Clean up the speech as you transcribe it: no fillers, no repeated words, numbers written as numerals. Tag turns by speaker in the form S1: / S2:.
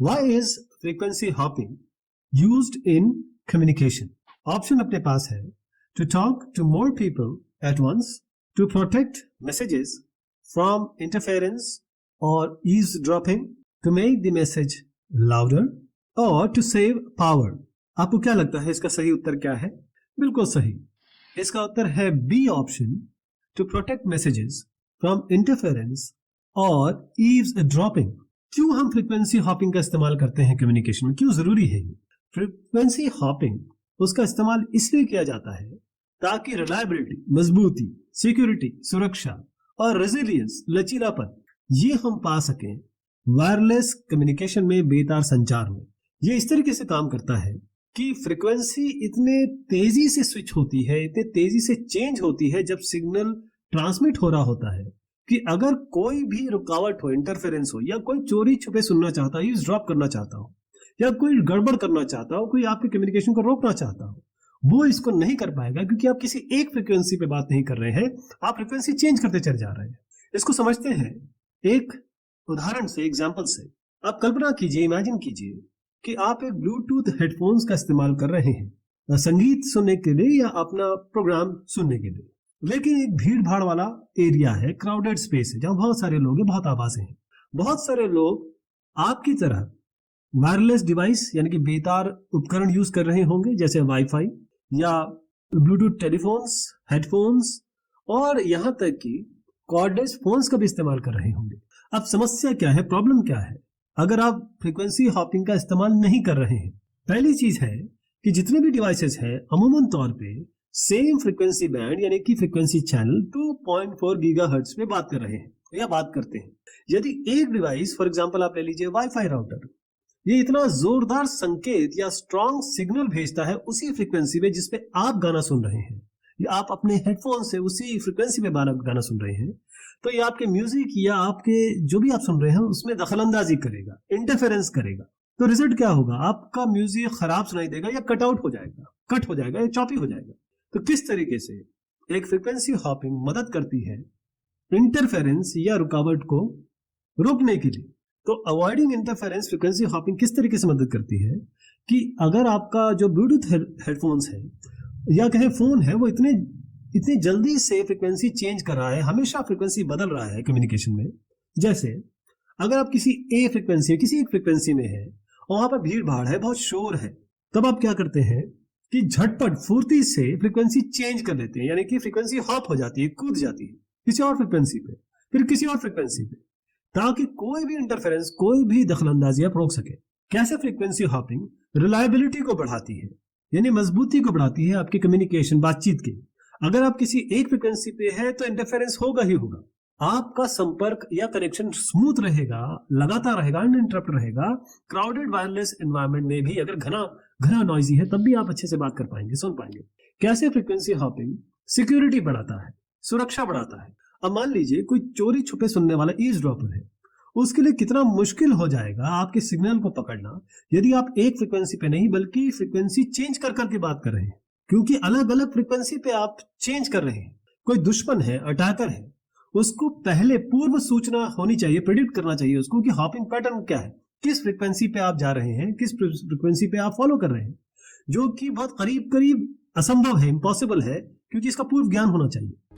S1: Why is frequency hopping used in communication? Option अपने पास है to talk to more people at once, to protect messages from interference और eavesdropping, to make the message louder और to save power. आपको क्या लगता है इसका सही उत्तर क्या है? बिल्कुल सही, इसका उत्तर है B option, to protect messages from interference और ईव्सड्रॉपिंग। क्यों हम फ्रीक्वेंसी हॉपिंग का इस्तेमाल करते हैं कम्युनिकेशन में? क्यों जरूरी है ये? फ्रीक्वेंसी हॉपिंग उसका इस्तेमाल इसलिए किया जाता है ताकि रिलायबिलिटी, मजबूती, सिक्योरिटी, सुरक्षा और रेजिलियंस, लचीलापन, ये हम पा सकें वायरलेस कम्युनिकेशन में, बेतार संचार में। ये इस तरीके से काम करता है कि फ्रीक्वेंसी इतने तेजी से स्विच होती है, इतने तेजी से चेंज होती है जब सिग्नल ट्रांसमिट हो रहा होता है कि अगर कोई भी रुकावट हो, इंटरफेरेंस हो, या कोई चोरी छुपे सुनना चाहता हो, ड्रॉप करना चाहता हो, या कोई गड़बड़ करना चाहता हो, कोई आपके कम्युनिकेशन को रोकना चाहता हो, वो इसको नहीं कर पाएगा क्योंकि आप किसी एक फ्रीक्वेंसी पे बात नहीं कर रहे हैं, आप फ्रीक्वेंसी चेंज करते चले जा रहे हैं। इसको समझते हैं एक उदाहरण से, एग्जाम्पल से। आप कल्पना कीजिए, इमेजिन कीजिए कि आप एक ब्लूटूथ हेडफोन्स का इस्तेमाल कर रहे हैं संगीत सुनने के लिए या अपना प्रोग्राम सुनने के लिए, लेकिन एक भीड़ भाड़ वाला एरिया है, क्राउडेड स्पेस है, जहां बहुत सारे लोग हैं, बहुत आवाजें हैं। बहुत सारे लोग आपकी तरह वायरलेस डिवाइस यानी कि बेतार उपकरण यूज कर रहे होंगे, जैसे वाईफाई या ब्लूटूथ टेलीफोन्स, हेडफोन्स और यहां तक कि कॉर्डलेस फोन्स का भी इस्तेमाल कर रहे होंगे। अब समस्या क्या है, प्रॉब्लम क्या है अगर आप फ्रीक्वेंसी हॉपिंग का इस्तेमाल नहीं कर रहे हैं? पहली चीज है कि जितने भी डिवाइसेस हैं अमूमन तौर पे सेम फ्रीक्वेंसी बैंड यानी कि फ्रीक्वेंसी चैनल 2.4 गीगाहर्ट्ज पे बात कर रहे हैं या बात करते हैं। यदि एक डिवाइस, फॉर एग्जांपल आप ले लीजिए वाईफाई राउटर, ये इतना जोरदार संकेत या स्ट्रॉन्ग सिग्नल भेजता है उसी फ्रीक्वेंसी पे जिस पे आप गाना सुन रहे हैं, या आप अपने हेडफोन से उसी फ्रीक्वेंसी पे गाना सुन रहे हैं, तो ये आपके म्यूजिक या आपके जो भी आप सुन रहे हैं उसमें दखलंदाजी करेगा, इंटरफेरेंस करेगा। तो रिजल्ट क्या होगा? आपका म्यूजिक खराब सुनाई देगा या कट आउट हो जाएगा, कट हो जाएगा या चॉपी हो जाएगा। तो किस तरीके से एक फ्रीक्वेंसी हॉपिंग मदद करती है इंटरफेरेंस या रुकावट को रोकने के लिए? तो अवॉइडिंग इंटरफेरेंस फ्रीक्वेंसी हॉपिंग किस तरीके से मदद करती है कि अगर आपका जो ब्लूटूथ हेडफोन्स है या कहें फोन है, वो इतनी जल्दी से फ्रीक्वेंसी चेंज कर रहा है, हमेशा फ्रीक्वेंसी बदल रहा है कम्युनिकेशन में। जैसे अगर आप किसी एक फ्रीक्वेंसी में है और वहां पर भीड़ भाड़ है, बहुत शोर है, तब आप क्या करते हैं कि झटपट फुर्ती से फ्रीक्वेंसी चेंज कर लेते हैं, यानी कि फ्रीक्वेंसी हॉप हो जाती है, कूद जाती है किसी और फ्रीक्वेंसी पे, फिर किसी और फ्रीक्वेंसी पे, ताकि कोई भी इंटरफेरेंस, कोई भी दखलंदाजी आप रोक सके। कैसे फ्रीक्वेंसी हॉपिंग रिलायबिलिटी को बढ़ाती है, यानी मजबूती को बढ़ाती है आपकी कम्युनिकेशन, बातचीत की। अगर आप किसी एक फ्रीक्वेंसी पे है तो इंटरफेरेंस होगा ही होगा, आपका संपर्क या कनेक्शन स्मूथ रहेगा, लगातार रहेगा, अनइंटरप्ट रहेगा। क्राउडेड वायरलेस एनवायरनमेंट में भी अगर घना नॉइजी है तब भी आप अच्छे से बात कर पाएंगे, सुन पाएंगे। कैसे फ्रीक्वेंसी हॉपिंग सिक्योरिटी बढ़ाता है, सुरक्षा बढ़ाता है। अब मान लीजिए कोई चोरी छुपे सुनने वाला ईव्सड्रॉपर है, उसके लिए कितना मुश्किल हो जाएगा आपके सिग्नल को पकड़ना यदि आप एक फ्रीक्वेंसी पे नहीं बल्कि फ्रीक्वेंसी चेंज कर करके बात कर रहे हैं, क्योंकि अलग अलग फ्रीक्वेंसी पे आप चेंज कर रहे हैं। कोई दुश्मन है, अटैकर है, उसको पहले पूर्व सूचना होनी चाहिए, प्रेडिक्ट करना चाहिए उसको कि हॉपिंग पैटर्न क्या है, किस फ्रीक्वेंसी पे आप जा रहे हैं, किस फ्रीक्वेंसी पे आप फॉलो कर रहे हैं, जो कि बहुत करीब असंभव है, इम्पॉसिबल है, क्योंकि इसका पूर्व ज्ञान होना चाहिए।